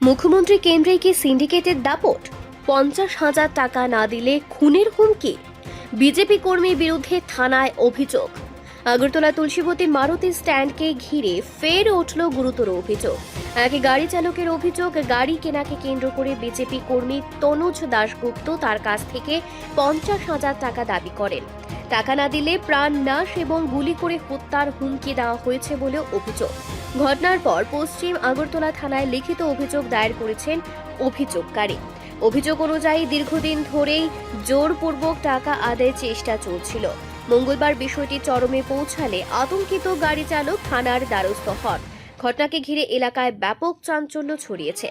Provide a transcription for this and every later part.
মুখ্যমন্ত্রী কেন্দ্রে কি সিন্ডিকেটের দাপট? 50,000 টাকা না দিলে খুনের হুমকি। বিজেপি কর্মীর বিরুদ্ধে থানায় অভিযোগ। আগরতলা তুলসীবতীর মারুতি স্ট্যান্ডকে ঘিরে ফের উঠল গুরুতর অভিযোগ। এক গাড়ি চালকের অভিযোগ, গাড়ি কেনাকে কেন্দ্র করে বিজেপি কর্মী তনুজ দাশগুপ্ত তার কাছ থেকে 50,000 টাকা দাবি করেন। টাকা না দিলে প্রাণ নাশ এবং গুলি করে হত্যার হুমকি দেওয়া হয়েছে বলেও অভিযোগ। ঘটনার পর পশ্চিম আগরতলা থানায় লিখিত অভিযোগ দায়ের করেছেন অভিযোগকারী। অভিযোগ অনুযায়ী দীর্ঘদিন ধরেই জোরপূর্বক টাকা আদায়ের চেষ্টা চলছিল। মঙ্গলবার বিষয়টি চরমে পৌঁছালে আতঙ্কিত গাড়ি চালক থানার দ্বারস্থ হন। ঘটনাকে ঘিরে এলাকায় ব্যাপক চাঞ্চল্য ছড়িয়েছে।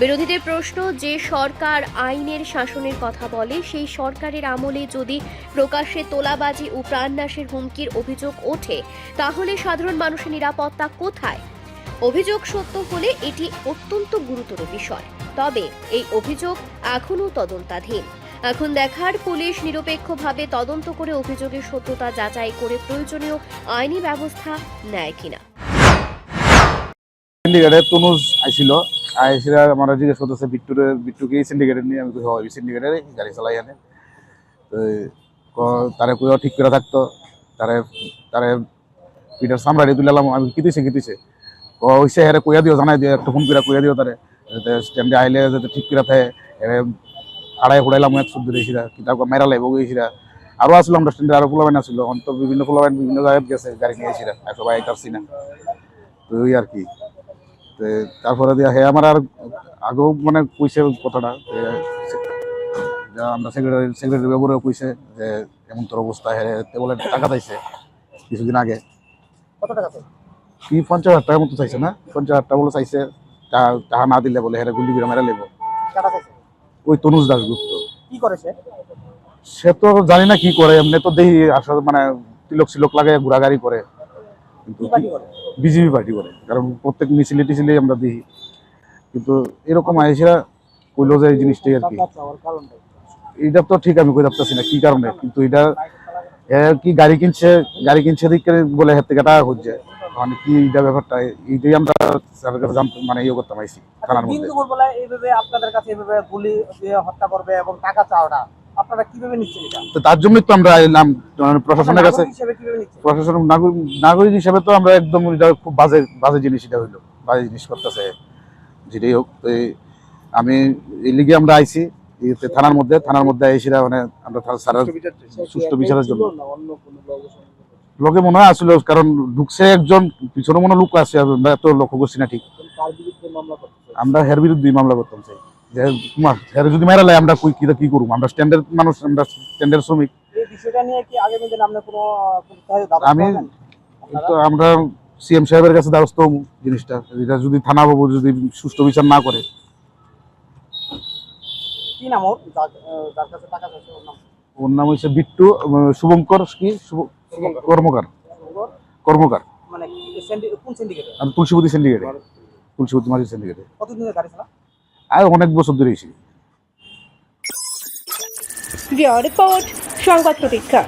বিরোধীদের প্রশ্ন, যে সরকার আইনের শাসনের কথা বলে সেই সরকারের আমলে যদি প্রকাশ্যে তোলাবাজি ও প্রাণনাশের হুমকির অভিযোগ ওঠে, তাহলে সাধারণ মানুষের নিরাপত্তা কোথায়? অভিযোগ সত্য হলে এটি অত্যন্ত গুরুতর বিষয়। তবে এই অভিযোগ এখনও তদন্তাধীন। এখন দেখার পুলিশ নিরপেক্ষভাবে তদন্ত করে অভিযোগের সত্যতা যাচাই করে প্রয়োজনীয় আইনি ব্যবস্থা নেয় কিনা। সিন্ডিকেটে তনুজ আইছিল, আইসিরা আমার জিজ্ঞেস করতেছে বিট্টুকে সিন্ডিকেটের নিয়ে। আমি হয় সিন্ডিকেটের গাড়ি চালাই আনে। তো তারে কইও ঠিক করে থাকতো, তারে তারে পিটার সামরাড়ি তুলালাম। আমি কি দিছে ও হইছে হেরে কইয়া দিও, জানাই দিও, একটা ফোন করে কইয়া দিও তারে, যাতে স্ট্যান্ডে আইলে যাতে ঠিক করে থাকে। এর আড়াই হুড়াইলাম এক শুদ্ধ দিয়েছিলা, কিতাব মেরা লাগবো গেছিলা। আরও আসলো আমরা স্ট্যান্ডে, আরো পোলাবাইন আসছিল। অন্ত বিভিন্ন পোলাবাইন বিভিন্ন জায়গায় গেছে, গাড়ি নিয়েছিলা, সবাই আইতারছি না। তো ওই আর কি। তারপরে দিয়া হে আমার আর আগেও মানে কইছে কথাটা, আমরা সেক্রেটারি বাবুরেও কইছে যে এমন তোর অবস্থা। হে বলে টাকা চাইছে কিছুদিন আগে। কত টাকা চাই? কি 50,000 টাকার মতো চাইছে না? 50,000 টাকা বলে চাইছে। টাকা না দিলে বলে হেরে গুলি করে মেরা লেবো। টাকা চাইছে ওই তনুজ দাশগুপ্ত। কি করে সে? সে তো জানি না কি করে, এমনি তো দেখি আসলে মানে তিলক সিলক লাগে, ঘোরাগাড়ি করে, কিন্তু কি পার্টি করে? বিজেপি পার্টি করে। কারণ প্রত্যেক মিছিলে টিছিলে আমরা দেখি। কিন্তু এরকম আইসিরা কইলো যে এই জিনিসটাই আর কি। টাকা চাওয়ার কারণটা কি? এটা তো ঠিক আমি কই পারতেছি না কি কারণে, কিন্তু এটা কি গাড়ি কিনছে দিকে বলে হাত থেকে টাকা খুঁজছে। মানে কি এটা ব্যাপারটা, এইটাই আমরা স্যারের কাছে জানতে মানে ইয়ে করতাম আইসি থানার মধ্যে। দিন দুপুর এইভাবে আপনাদের কাছে এইভাবে গুলি দিয়ে হত্যা করবে এবং টাকা চাওয়াটা আপনারা কিভাবে নিচ্ছেন এটা? তো তার জন্যই তো আমরা এলাম প্রশাসনের কাছে। নাগরিক হিসেবে কিভাবে নিচ্ছেন? প্রশাসন নাগরিক হিসেবে তো আমরা একদম এটা খুব বাজে জিনিস, এটা হইলো বাজে জিনিস করতেছে যেটাই হোক। তো আমি এই লিগে আমরা আইছি থানার মধ্যে আইসিরা মানে আমরা স্যারের সুষ্ঠু বিচারের জন্য লোকে মনে হয় আসলে, কারণ ঢুকছে একজন, পিছনে মনে লোক আছে, আমরা এত লক্ষ্য করছি না ঠিক। আমরা হের বিরুদ্ধে মামলা করতাম চাই যে হের যদি মেরা লাই আমরা কি করবো? আমরা স্ট্যান্ডার্ড মানুষ, আমরা স্ট্যান্ডার্ড শ্রমিক। এই বিষয়টা নিয়ে কি আগামী দিনে আপনার কোনো আমি তো আমরা সিএম সাহেবের কাছে দ্বারস্থ হবো জিনিসটা, এটা যদি থানা বাবু যদি সুষ্ঠু বিচার না করে। কি নাম ওর, যার কাছে টাকা চাইছে ওর নাম? ওর নাম হচ্ছে বিট্টু শুভঙ্কর কি কর্মকার। মানে কোন সিন্ডিকেটে? আর তুলসীবতী সিন্ডিকেটে, তুলসীবতী মাঝি সিন্ডিকেটে। কতদিন ধরে গাড়ি চালা? আর অনেক বছর ধরে এসেছি। রিপোর্ট সংবাদ প্রতীক্ষা।